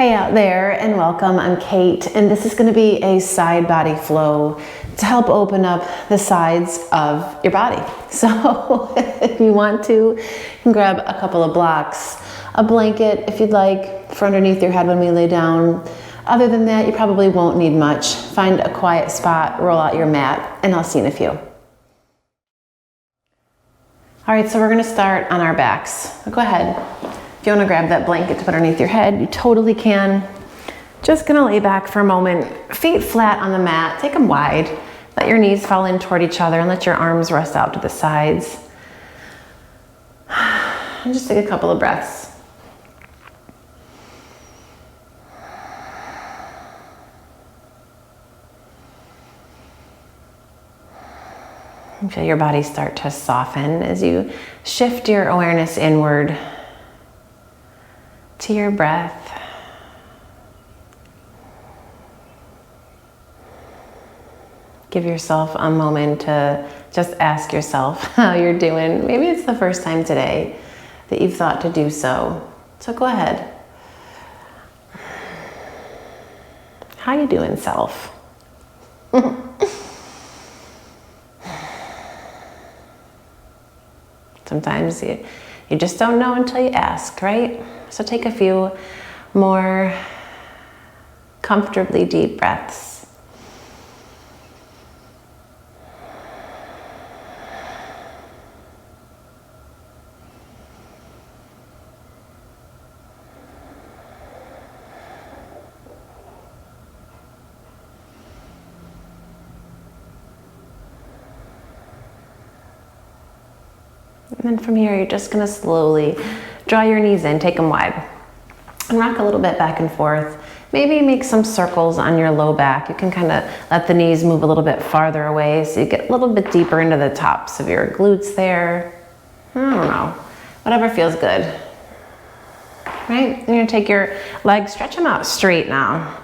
Hey out there and welcome. I'm Kate and this is going to be a side body flow to help open up the sides of your body. So if you want to, you can grab a couple of blocks, a blanket if you'd like for underneath your head when we lay down. Other than that, you probably won't need much. Find a quiet spot, roll out your mat, and I'll see you in a few. All right, so we're going to start on our backs. Go ahead. If you want to grab that blanket to put underneath your head, you totally can. Just gonna lay back for a moment, feet flat on the mat, take them wide. Let your knees fall in toward each other and let your arms rest out to the sides. And just take a couple of breaths. And feel your body start to soften as you shift your awareness inward to your breath. Give yourself a moment to just ask yourself how you're doing. Maybe it's the first time today that you've thought to do so. So go ahead. How you doing, self? Sometimes you just don't know until you ask, right? So take a few more comfortably deep breaths. And then from here, you're just gonna slowly draw your knees in, take them wide, and rock a little bit back and forth. Maybe make some circles on your low back. You can kind of let the knees move a little bit farther away so you get a little bit deeper into the tops of your glutes there. I don't know, whatever feels good. Right, you're gonna take your legs, stretch them out straight now.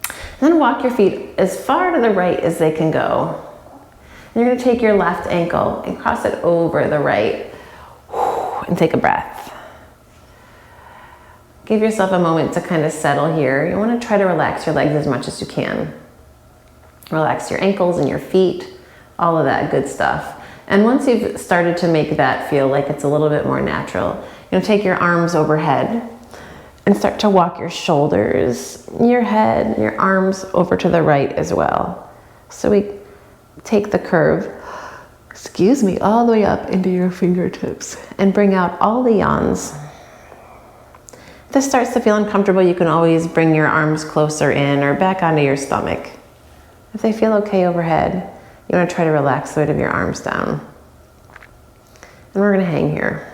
And then walk your feet as far to the right as they can go. And you're gonna take your left ankle and cross it over the right. And take a breath. Give yourself a moment to kind of settle here. You want to try to relax your legs as much as you can. Relax your ankles and your feet, all of that good stuff. And once you've started to make that feel like it's a little bit more natural, you're going to take your arms overhead and start to walk your shoulders, your head, your arms over to the right as well. So we take the curve, all the way up into your fingertips and bring out all the yawns. If this starts to feel uncomfortable, you can always bring your arms closer in or back onto your stomach. If they feel okay overhead, you want to try to relax the weight of your arms down. And we're going to hang here.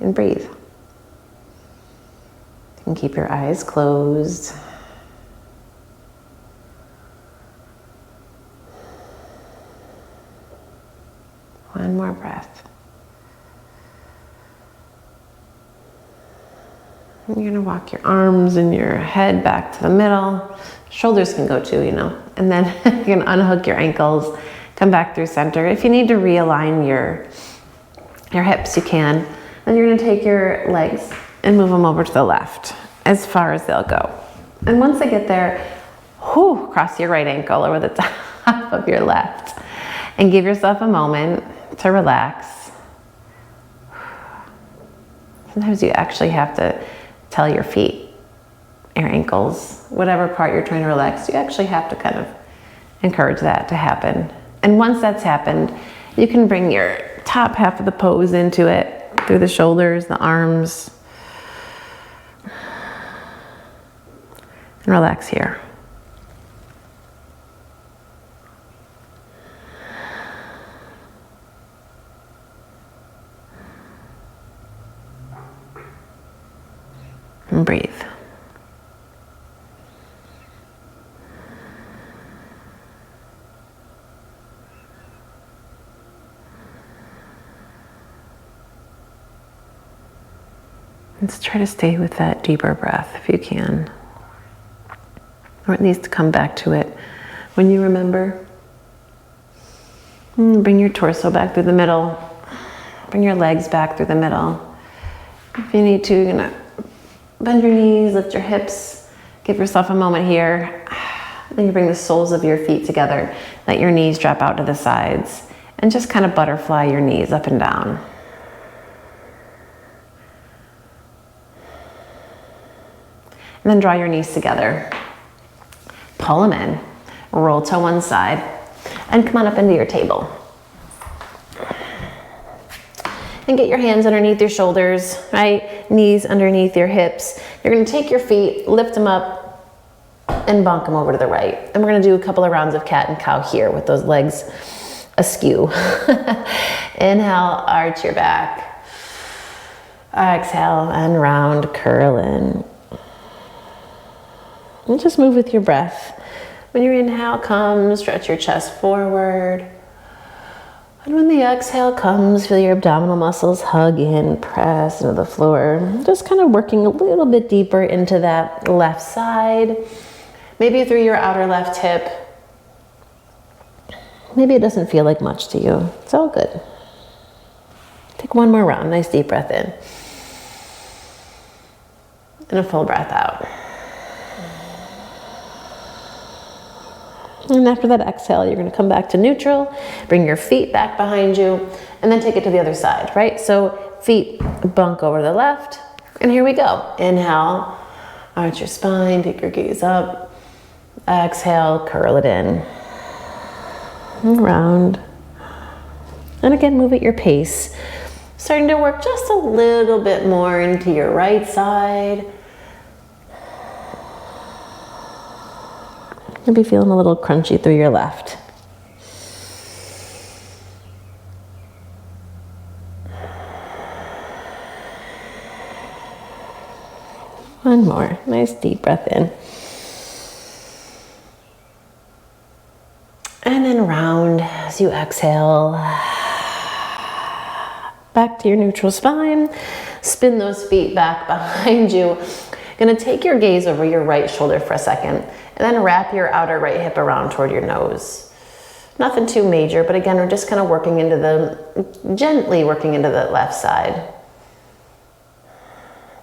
And breathe. You can keep your eyes closed. One more breath. And you're gonna walk your arms and your head back to the middle. Shoulders can go too, And then you can unhook your ankles, come back through center. If you need to realign your hips, you can. Then you're gonna take your legs and move them over to the left, as far as they'll go. And once they get there, cross your right ankle over the top of your left. And give yourself a moment to relax. Sometimes you actually have to tell your feet, your ankles, whatever part you're trying to relax, you actually have to kind of encourage that to happen. And once that's happened, you can bring your top half of the pose into it, through the shoulders, the arms, and relax here. And breathe. Let's try to stay with that deeper breath if you can. Or at least come back to it when you remember. Bring your torso back through the middle. Bring your legs back through the middle. If you need to, you're gonna bend your knees, lift your hips, give yourself a moment here. Then you bring the soles of your feet together. Let your knees drop out to the sides and just kind of butterfly your knees up and down. And then draw your knees together. Pull them in, roll to one side, and come on up into your table. And get your hands underneath your shoulders, right? Knees underneath your hips. You're gonna take your feet, lift them up, and bonk them over to the right. And we're gonna do a couple of rounds of cat and cow here with those legs askew. Inhale, arch your back. Exhale, and round, curl in. And just move with your breath. When your inhale comes, stretch your chest forward. And when the exhale comes, feel your abdominal muscles hug in, press into the floor. Just kind of working a little bit deeper into that left side. Maybe through your outer left hip. Maybe it doesn't feel like much to you. It's all good. Take one more round. Nice deep breath in. And a full breath out. And after that exhale, you're gonna come back to neutral, bring your feet back behind you, and then take it to the other side, right? So feet bunk over to the left, and here we go. Inhale, arch your spine, take your gaze up. Exhale, curl it in. And round. And again, move at your pace. Starting to work just a little bit more into your right side. Maybe feeling a little crunchy through your left. One more. Nice deep breath in. And then round as you exhale. Back to your neutral spine. Spin those feet back behind you. Gonna take your gaze over your right shoulder for a second, and then wrap your outer right hip around toward your nose. Nothing too major, but again, we're just kind of gently working into the left side.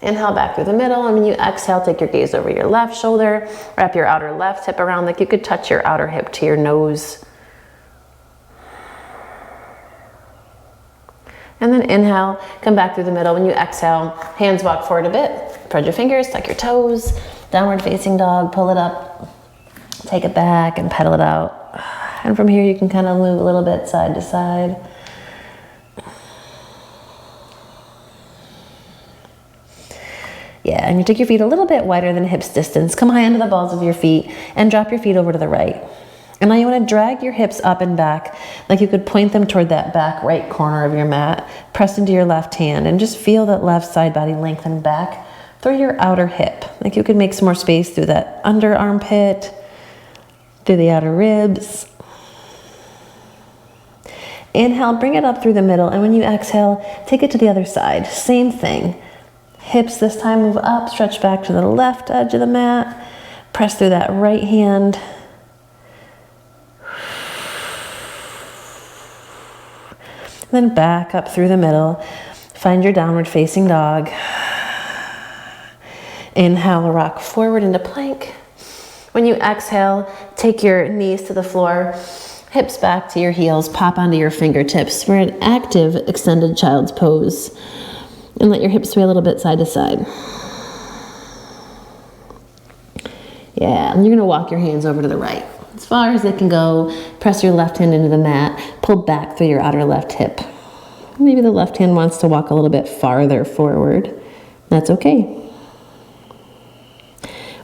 Inhale back through the middle, and when you exhale, take your gaze over your left shoulder, wrap your outer left hip around like you could touch your outer hip to your nose. And then inhale, come back through the middle. When you exhale, hands walk forward a bit, spread your fingers, tuck your toes, downward facing dog, pull it up, take it back and pedal it out. And from here you can kind of move a little bit side to side. Yeah, and you take your feet a little bit wider than hips distance. Come high onto the balls of your feet and drop your feet over to the right. And now you want to drag your hips up and back like you could point them toward that back right corner of your mat. Press into your left hand and just feel that left side body lengthen back through your outer hip. Like you could make some more space through that under armpit, through the outer ribs. Inhale, bring it up through the middle. And when you exhale, take it to the other side. Same thing. Hips this time move up, stretch back to the left edge of the mat. Press through that right hand. Then back up through the middle. Find your downward facing dog. Inhale, rock forward into plank. When you exhale, take your knees to the floor, hips back to your heels, pop onto your fingertips. We're in active extended child's pose. And let your hips sway a little bit side to side. Yeah, and you're gonna walk your hands over to the right. As far as they can go, press your left hand into the mat, pull back through your outer left hip. Maybe the left hand wants to walk a little bit farther forward. That's okay.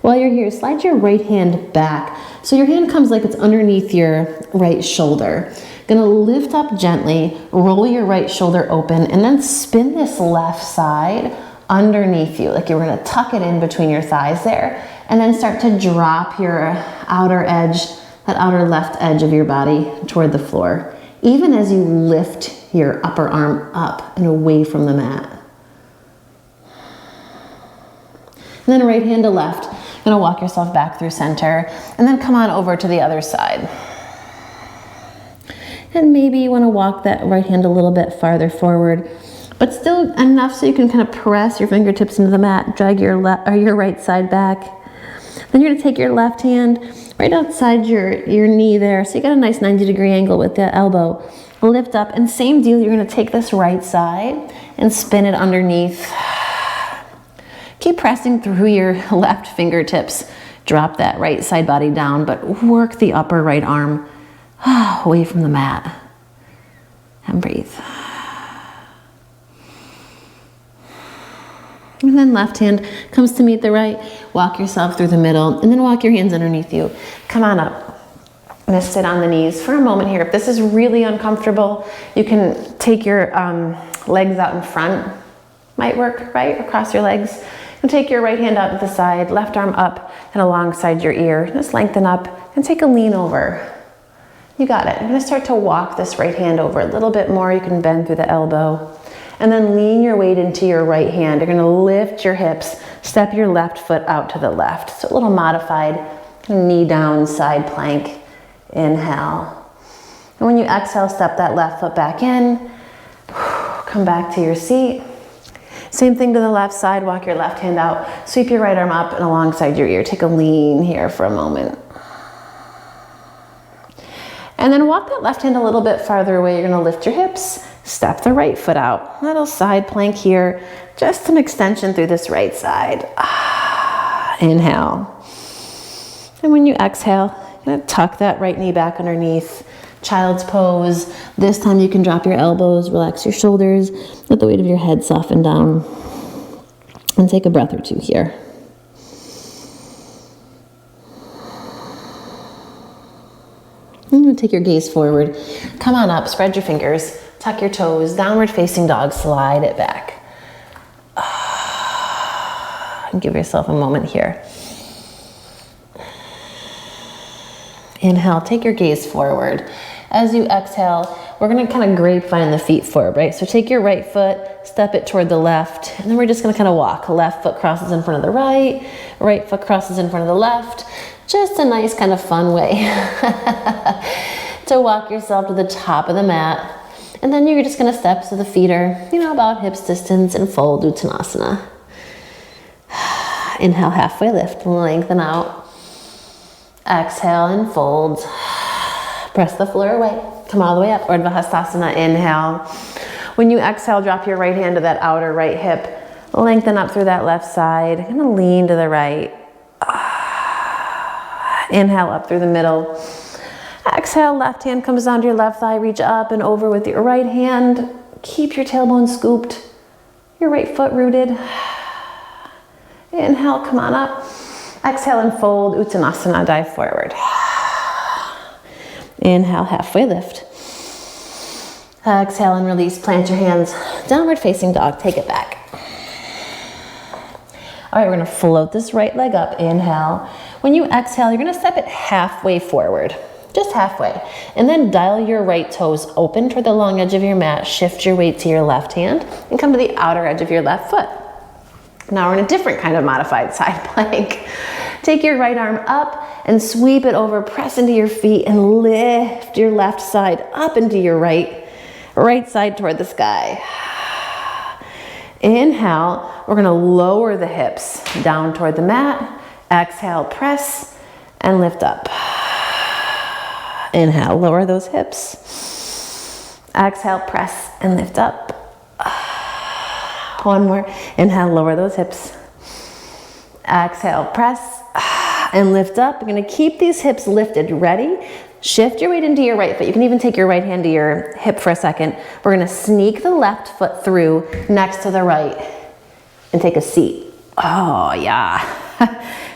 While you're here, slide your right hand back. So your hand comes like it's underneath your right shoulder. Gonna lift up gently, roll your right shoulder open, and then spin this left side underneath you. Like you're gonna tuck it in between your thighs there, and then start to drop your outer edge, that outer left edge of your body toward the floor, even as you lift your upper arm up and away from the mat. And then right hand to left. Gonna walk yourself back through center, and then come on over to the other side. And maybe you want to walk that right hand a little bit farther forward, but still enough so you can kind of press your fingertips into the mat, drag your right side back. Then you're going to take your left hand right outside your knee there, so you got a nice 90-degree angle with the elbow. Lift up, and same deal, you're going to take this right side and spin it underneath. Keep pressing through your left fingertips. Drop that right side body down, but work the upper right arm away from the mat. And breathe. And then left hand comes to meet the right. Walk yourself through the middle, and then walk your hands underneath you. Come on up. I'm gonna sit on the knees for a moment here. If this is really uncomfortable, you can take your legs out in front. Might work, right? Across your legs. And take your right hand out to the side, left arm up and alongside your ear. Just lengthen up and take a lean over. You got it. I'm gonna start to walk this right hand over a little bit more. You can bend through the elbow. And then lean your weight into your right hand. You're gonna lift your hips, step your left foot out to the left. So a little modified knee down side plank. Inhale. And when you exhale, step that left foot back in. Come back to your seat. Same thing to the left side. Walk your left hand out. Sweep your right arm up and alongside your ear. Take a lean here for a moment. And then walk that left hand a little bit farther away. You're gonna lift your hips, step the right foot out. Little side plank here. Just some extension through this right side. Inhale. And when you exhale, you're gonna tuck that right knee back underneath. Child's pose. This time you can drop your elbows, relax your shoulders, let the weight of your head soften down. And take a breath or two here. I'm going to take your gaze forward. Come on up, spread your fingers, tuck your toes, downward facing dog, slide it back. And give yourself a moment here. Inhale, take your gaze forward. As you exhale, we're gonna kind of grapevine the feet forward, right? So take your right foot, step it toward the left, and then we're just gonna kind of walk. Left foot crosses in front of the right foot crosses in front of the left. Just a nice kind of fun way to walk yourself to the top of the mat. And then you're just gonna step so the feet are, about hips distance and fold Uttanasana. Inhale, halfway lift, lengthen out. Exhale and fold. Press the floor away. Come all the way up. Urdhva Hastasana, inhale. When you exhale, drop your right hand to that outer right hip. Lengthen up through that left side. You're gonna lean to the right. Inhale up through the middle. Exhale, left hand comes down to your left thigh. Reach up and over with your right hand. Keep your tailbone scooped. Your right foot rooted. Inhale, come on up. Exhale and fold, Uttanasana, dive forward. Inhale, halfway lift. Exhale and release, plant your hands. Downward facing dog, take it back. All right, we're gonna float this right leg up, inhale. When you exhale, you're gonna step it halfway forward, just halfway. And then dial your right toes open toward the long edge of your mat, shift your weight to your left hand, and come to the outer edge of your left foot. Now we're in a different kind of modified side plank. Take your right arm up and sweep it over, press into your feet and lift your left side up into your right side toward the sky. Inhale, we're gonna lower the hips down toward the mat. Exhale, press and lift up. Inhale, lower those hips. Exhale, press and lift up. One more. Inhale, lower those hips. Exhale, press and lift up. You're gonna keep these hips lifted. Ready? Shift your weight into your right foot. You can even take your right hand to your hip for a second. We're gonna sneak the left foot through next to the right and take a seat. Oh, yeah.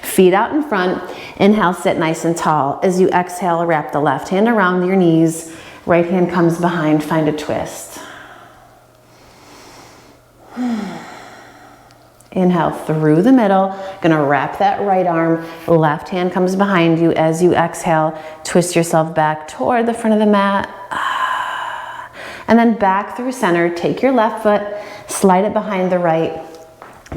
Feet out in front. Inhale, sit nice and tall. As you exhale, wrap the left hand around your knees. Right hand comes behind, find a twist. Inhale through the middle, gonna wrap that right arm, left hand comes behind you. As you exhale, twist yourself back toward the front of the mat. And then back through center, take your left foot, slide it behind the right,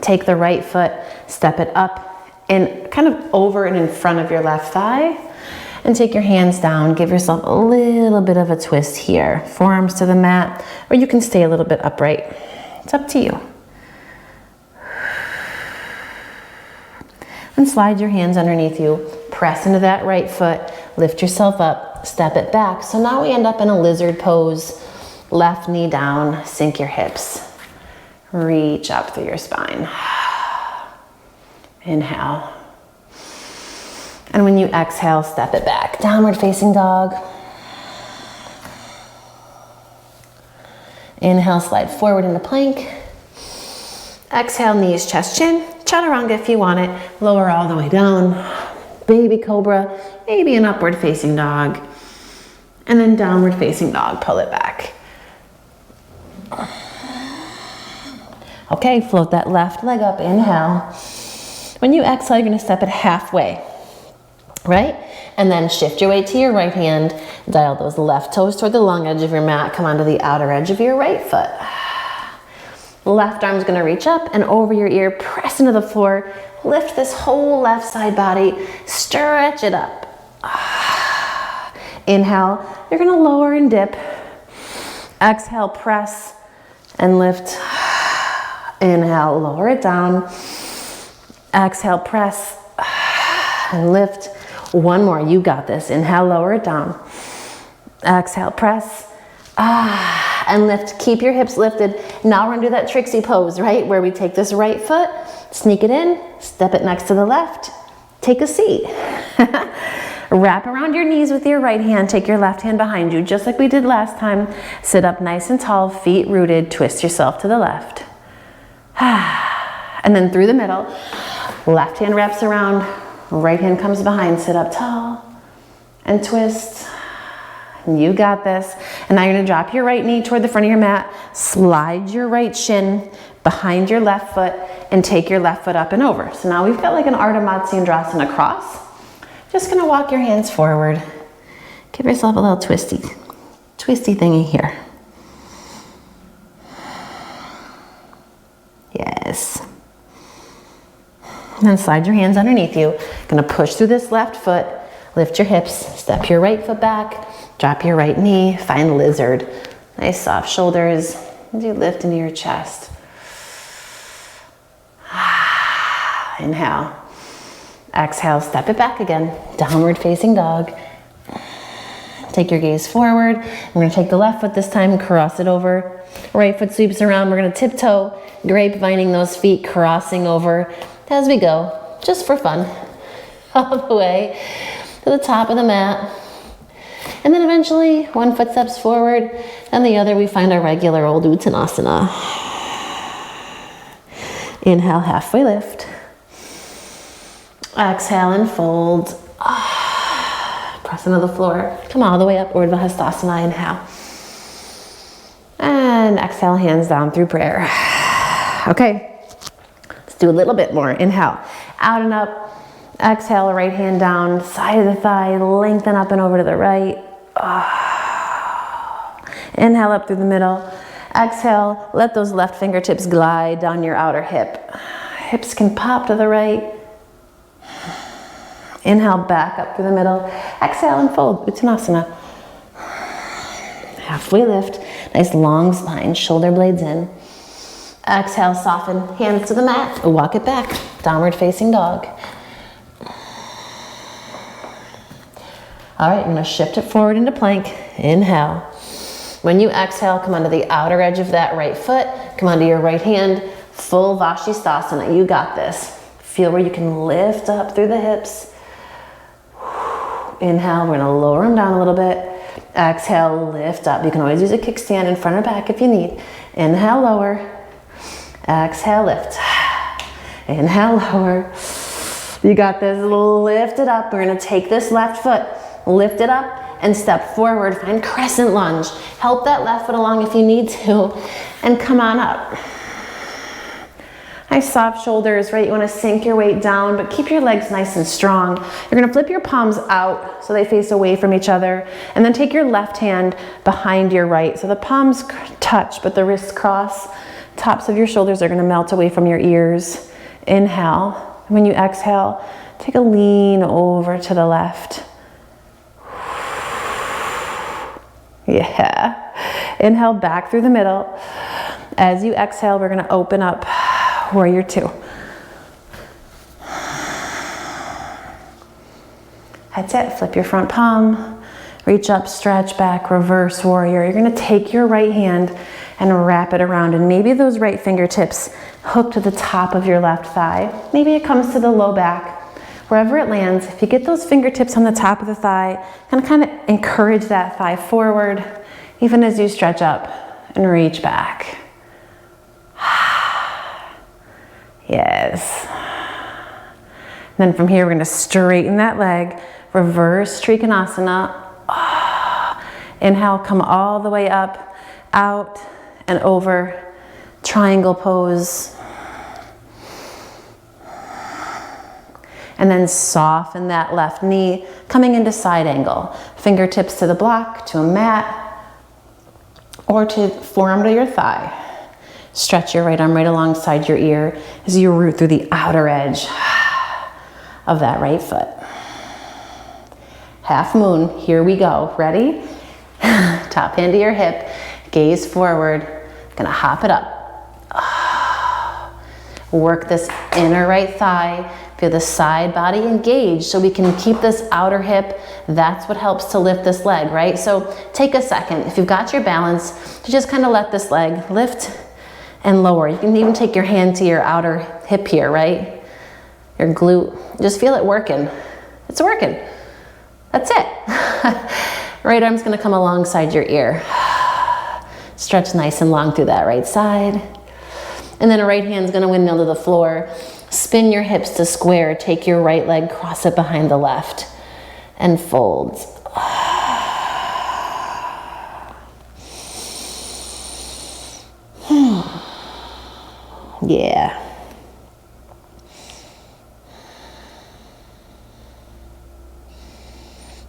take the right foot, step it up and kind of over and in front of your left thigh. And take your hands down. Give yourself a little bit of a twist here. Forearms to the mat, or you can stay a little bit upright. It's up to you. And slide your hands underneath you. Press into that right foot. Lift yourself up. Step it back. So now we end up in a lizard pose. Left knee down. Sink your hips. Reach up through your spine. Inhale. And when you exhale, step it back. Downward facing dog. Inhale, slide forward into plank. Exhale, knees, chest, chin. Chaturanga if you want it. Lower all the way down. Baby cobra, maybe an upward facing dog. And then downward facing dog, pull it back. Okay, float that left leg up, inhale. When you exhale, you're gonna step it halfway, right? And then shift your weight to your right hand, dial those left toes toward the long edge of your mat, come onto the outer edge of your right foot. Left arm's gonna reach up and over your ear, press into the floor, lift this whole left side body, stretch it up. Inhale, you're gonna lower and dip. Exhale, press and lift. Inhale, lower it down. Exhale, press and lift. One more, you got this. Inhale, lower it down. Exhale, press and lift. Keep your hips lifted. Now we're gonna do that Trixie pose, right? Where we take this right foot, sneak it in, step it next to the left, take a seat. Wrap around your knees with your right hand, take your left hand behind you, just like we did last time. Sit up nice and tall, feet rooted, twist yourself to the left. And then through the middle, left hand wraps around, right hand comes behind, sit up tall and twist. You got this. And now you're gonna drop your right knee toward the front of your mat, slide your right shin behind your left foot and take your left foot up and over. So now we've got like an Ardha Matsyendrasana cross. Just gonna walk your hands forward. Give yourself a little twisty thingy here. Yes. And then slide your hands underneath you. Gonna push through this left foot, lift your hips, step your right foot back, drop your right knee, find lizard. Nice soft shoulders, as you lift into your chest. Inhale. Exhale, step it back again. Downward facing dog. Take your gaze forward. We're gonna take the left foot this time, cross it over. Right foot sweeps around. We're gonna tiptoe, grapevining those feet, crossing over as we go, just for fun. All the way to the top of the mat. And then eventually, one foot steps forward, and the other we find our regular old Uttanasana. Inhale, halfway lift. Exhale and fold. Press into the floor. Come all the way up, Urdhva Hastasana, inhale. And exhale, hands down through prayer. Okay, let's do a little bit more. Inhale, out and up. Exhale, right hand down, side of the thigh, lengthen up and over to the right. Inhale up through the middle. Exhale, let those left fingertips glide down your outer hip. Hips can pop to the right. Inhale, back up through the middle. Exhale and fold, Uttanasana. Halfway lift, nice long spine, shoulder blades in. Exhale, soften, hands to the mat, walk it back, downward facing dog. All right, I'm gonna shift it forward into plank. Inhale. When you exhale, come onto the outer edge of that right foot, come onto your right hand, full Vashisthasana, you got this. Feel where you can lift up through the hips. Inhale, we're gonna lower them down a little bit. Exhale, lift up. You can always use a kickstand in front or back if you need. Inhale, lower. Exhale, lift. Inhale, lower. You got this, lift it up. We're gonna take this left foot, lift it up and step forward. Find crescent lunge. Help that left foot along if you need to and come on up. Nice soft shoulders, right? You wanna sink your weight down, but keep your legs nice and strong. You're gonna flip your palms out so they face away from each other, and then take your left hand behind your right. So the palms touch, but the wrists cross. Tops of your shoulders are gonna melt away from your ears. Inhale. And when you exhale, take a lean over to the left. Yeah. Inhale back through the middle. As you exhale, we're gonna open up warrior two. That's it, flip your front palm, reach up, stretch back, reverse warrior. You're gonna take your right hand and wrap it around, and maybe those right fingertips hook to the top of your left thigh. Maybe it comes to the low back. Wherever it lands, if you get those fingertips on the top of the thigh, kind of encourage that thigh forward, even as you stretch up and reach back. Yes. And then from here, we're gonna straighten that leg, reverse Trikonasana. Inhale, come all the way up, out and over, triangle pose. And then soften that left knee, coming into side angle. Fingertips to the block, to a mat, or to forearm to your thigh. Stretch your right arm right alongside your ear as you root through the outer edge of that right foot. Half moon, here we go. Ready? Top hand to your hip, gaze forward. Gonna hop it up. Work this inner right thigh. Feel the side body engaged so we can keep this outer hip. That's what helps to lift this leg, right? So take a second, if you've got your balance, to just kind of let this leg lift and lower. You can even take your hand to your outer hip here, right? Your glute, just feel it working. It's working. That's it. Right arm's gonna come alongside your ear. Stretch nice and long through that right side. And then a right hand's gonna windmill to the floor. Spin your hips to square. Take your right leg, cross it behind the left, and fold. Yeah.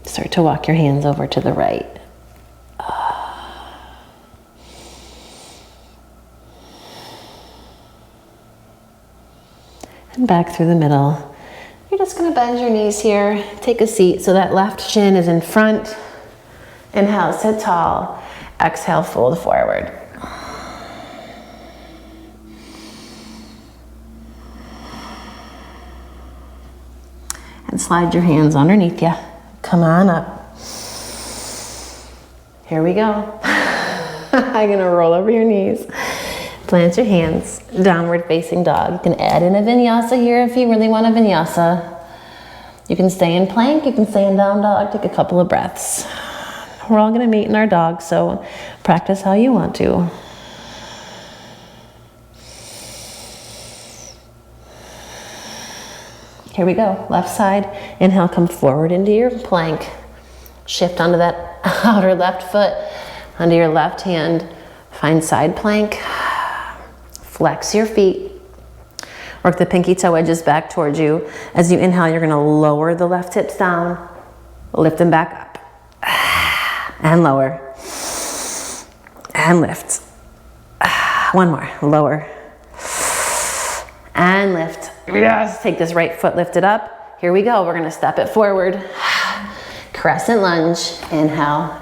Start to walk your hands over to the right. And back through the middle. You're just gonna bend your knees here. Take a seat so that left shin is in front. Inhale, sit tall. Exhale, fold forward. And slide your hands underneath you. Come on up. Here we go. I'm gonna roll over your knees. Plant your hands, downward facing dog. You can add in a vinyasa here if you really want a vinyasa. You can stay in plank, you can stay in down dog, take a couple of breaths. We're all gonna meet in our dog, so practice how you want to. Here we go, left side. Inhale, come forward into your plank. Shift onto that outer left foot, onto your left hand. Find side plank. Flex your feet. Work the pinky toe edges back towards you. As you inhale, you're gonna lower the left hips down, lift them back up, and lower, and lift. One more, lower, and lift. Yes, take this right foot, lift it up. Here we go, we're gonna step it forward. Crescent lunge, inhale,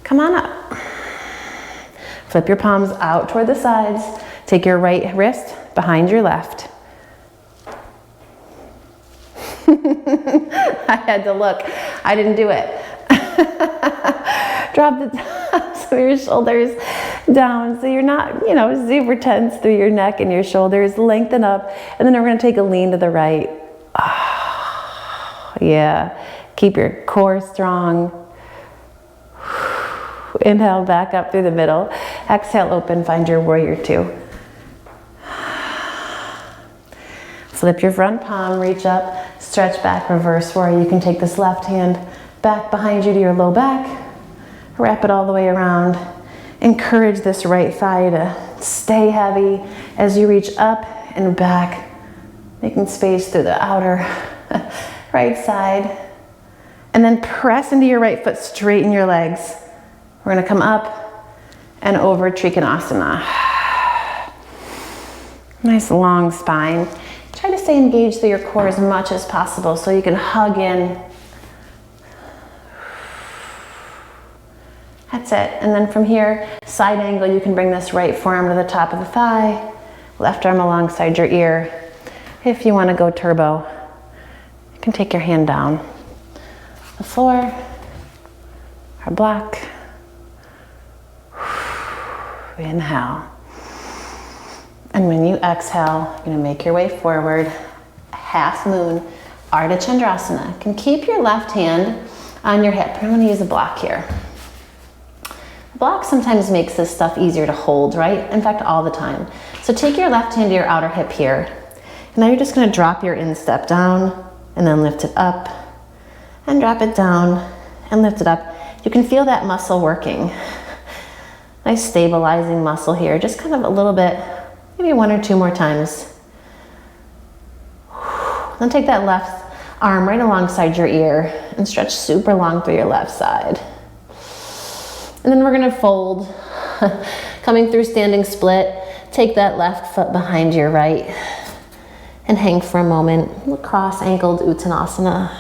come on up. Flip your palms out toward the sides. Take your right wrist behind your left. I had to look, I didn't do it. Drop the tops of your shoulders down so you're not, super tense through your neck and your shoulders. Lengthen up, and then we're gonna take a lean to the right. Yeah, keep your core strong. Inhale, back up through the middle. Exhale, open, find your warrior two. Flip your front palm, reach up, stretch back, reverse warrior. You can take this left hand back behind you to your low back. Wrap it all the way around. Encourage this right thigh to stay heavy as you reach up and back, making space through the outer right side. And then press into your right foot, straighten your legs. We're gonna come up and over Trikonasana. Nice long spine. Try to stay engaged through your core as much as possible so you can hug in. That's That's it. And then from here, side angle, you can bring this right forearm to the top of the thigh, left arm alongside your ear. If you want to go turbo, you can take your hand down the floor or block. Inhale. And when you exhale, you're going to make your way forward, half moon, Ardha Chandrasana. You can keep your left hand on your hip. I'm going to use a block here. The block sometimes makes this stuff easier to hold, right? In fact, all the time. So take your left hand to your outer hip here. And now you're just going to drop your instep down and then lift it up and drop it down and lift it up. You can feel that muscle working. Nice stabilizing muscle here. Just kind of a little bit, maybe 1 or 2 more times. Then take that left arm right alongside your ear and stretch super long through your left side. And then we're gonna fold, coming through standing split. Take that left foot behind your right and hang for a moment. Cross-ankled Uttanasana.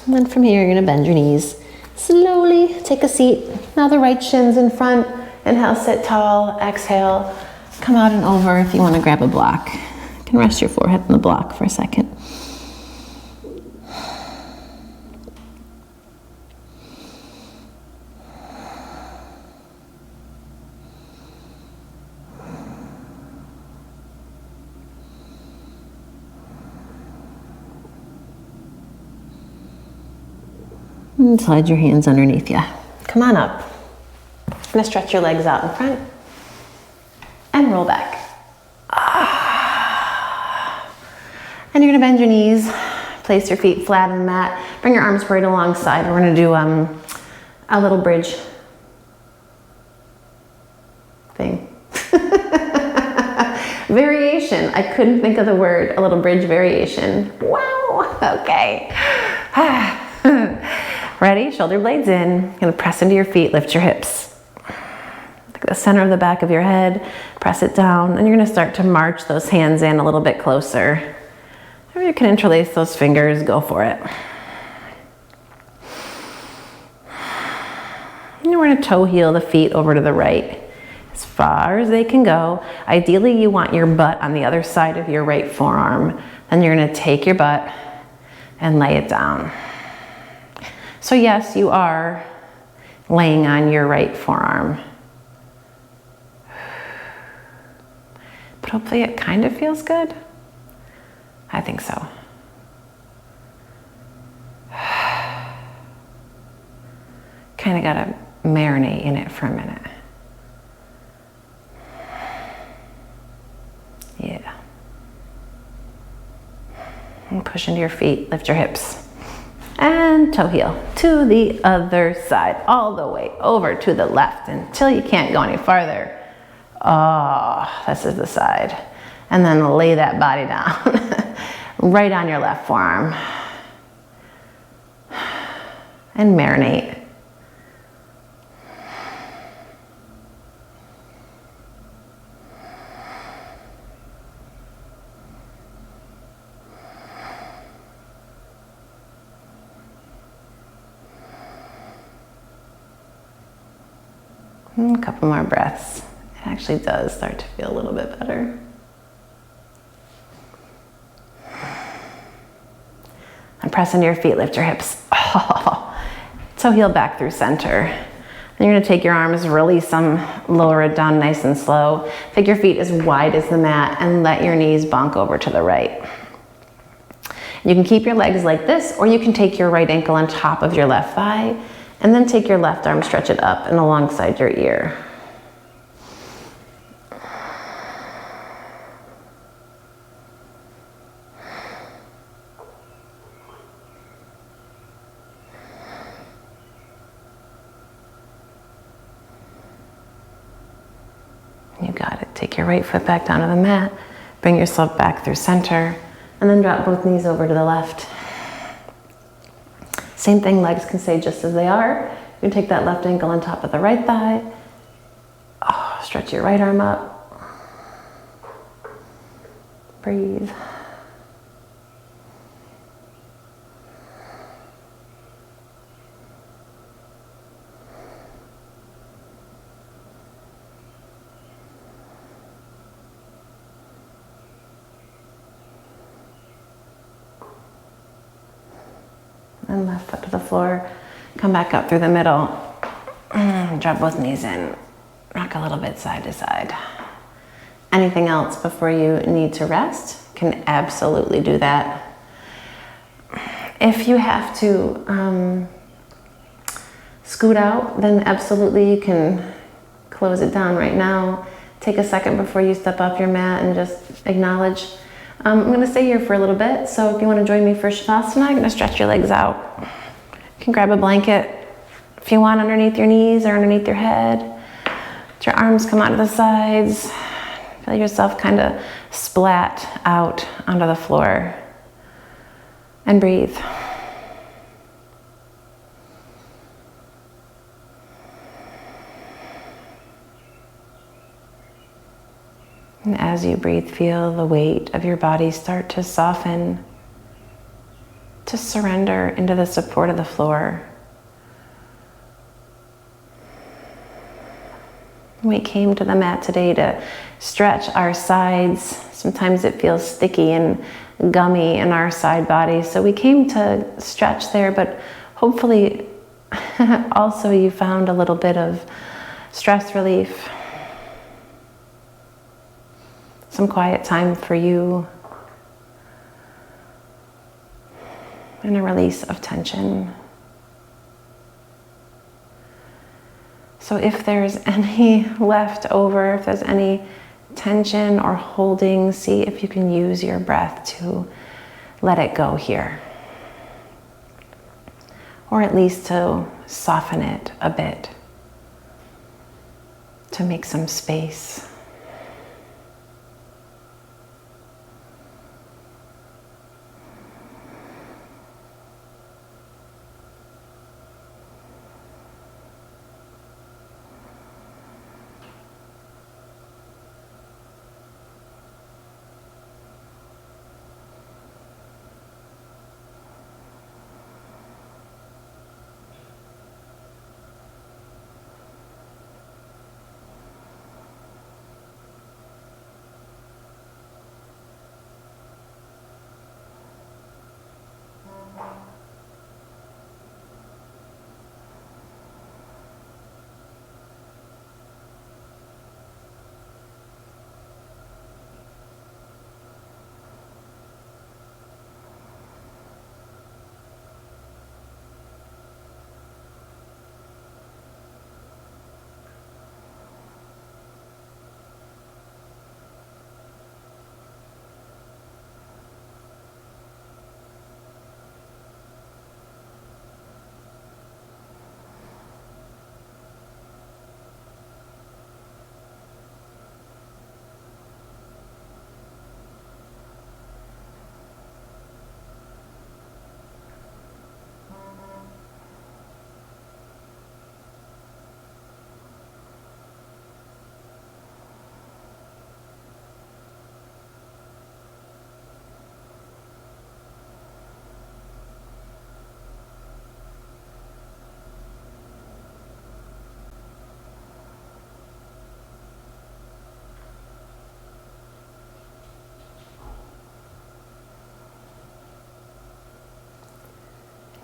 And then from here, you're gonna bend your knees. Slowly take a seat. Now the right shin's in front. Inhale, sit tall. Exhale, come out and over if you wanna grab a block. You can rest your forehead on the block for a second. And slide your hands underneath you. Come on up. I'm gonna stretch your legs out in front and roll back. And you're gonna bend your knees, place your feet flat on the mat, bring your arms right alongside. We're gonna do a little bridge thing. Variation, I couldn't think of the word, a little bridge variation. Wow, okay. Ready? Shoulder blades in. Gonna press into your feet, lift your hips. Look at the center of the back of your head, press it down, and you're gonna start to march those hands in a little bit closer. Or you can interlace those fingers, go for it. And we're gonna toe heel the feet over to the right, as far as they can go. Ideally, you want your butt on the other side of your right forearm. Then you're gonna take your butt and lay it down. So yes, you are laying on your right forearm. But hopefully it kind of feels good. I think so. Kind of gotta marinate in it for a minute. Yeah. And push into your feet, lift your hips. And toe heel to the other side, all the way over to the left until you can't go any farther. Oh, this is the side. And then lay that body down right on your left forearm. And marinate. A couple more breaths. It actually does start to feel a little bit better. And press into your feet, lift your hips. Oh. Toe heel back through center. Then you're gonna take your arms, release them, lower it down nice and slow. Take your feet as wide as the mat and let your knees bonk over to the right. You can keep your legs like this, or you can take your right ankle on top of your left thigh and then take your left arm, stretch it up and alongside your ear. You got it. Take your right foot back down to the mat, bring yourself back through center, and then drop both knees over to the left. Same thing, legs can stay just as they are. You can take that left ankle on top of the right thigh. Oh, stretch your right arm up. Breathe. And left foot to the floor. Come back up through the middle. Drop both knees in. Rock a little bit side to side. Anything else before you need to rest? Can absolutely do that. If you have to scoot out, then absolutely you can close it down right now. Take a second before you step off your mat and just acknowledge. I'm going to stay here for a little bit, so if you want to join me for Shavasana, I'm going to stretch your legs out. You can grab a blanket if you want underneath your knees or underneath your head. Let your arms come out to the sides. Feel yourself kind of splat out onto the floor. And breathe. And as you breathe, feel the weight of your body start to soften, to surrender into the support of the floor. We came to the mat today to stretch our sides. Sometimes it feels sticky and gummy in our side body, so we came to stretch there, but hopefully also you found a little bit of stress relief. Some quiet time for you, and a release of tension. So if there's any left over, if there's any tension or holding, see if you can use your breath to let it go here. Or at least to soften it a bit, to make some space.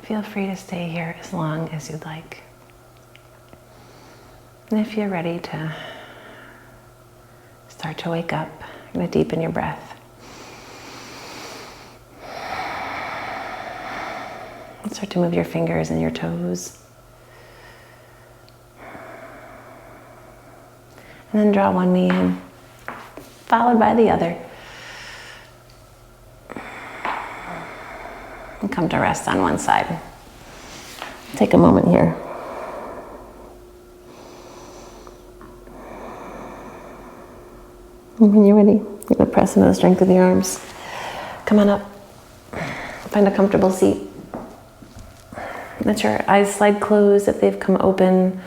Feel free to stay here as long as you'd like. And if you're ready to start to wake up, you're going to deepen your breath. And start to move your fingers and your toes. And then draw one knee in, followed by the other. And come to rest on one side. Take a moment here. And when you're ready, you're going to press into the strength of the arms. Come on up. Find a comfortable seat. Let your eyes slide closed if they've come open.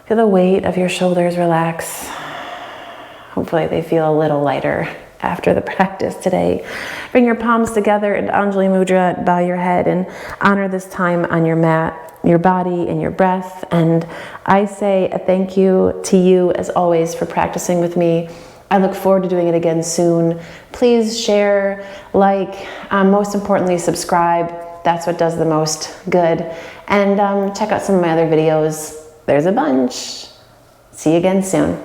Feel the weight of your shoulders relax. Hopefully they feel a little lighter after the practice today. Bring your palms together into Anjali Mudra, bow your head and honor this time on your mat, your body and your breath. And I say a thank you to you as always for practicing with me. I look forward to doing it again soon. Please share, like, most importantly, subscribe. That's what does the most good. And check out some of my other videos. There's a bunch. See you again soon.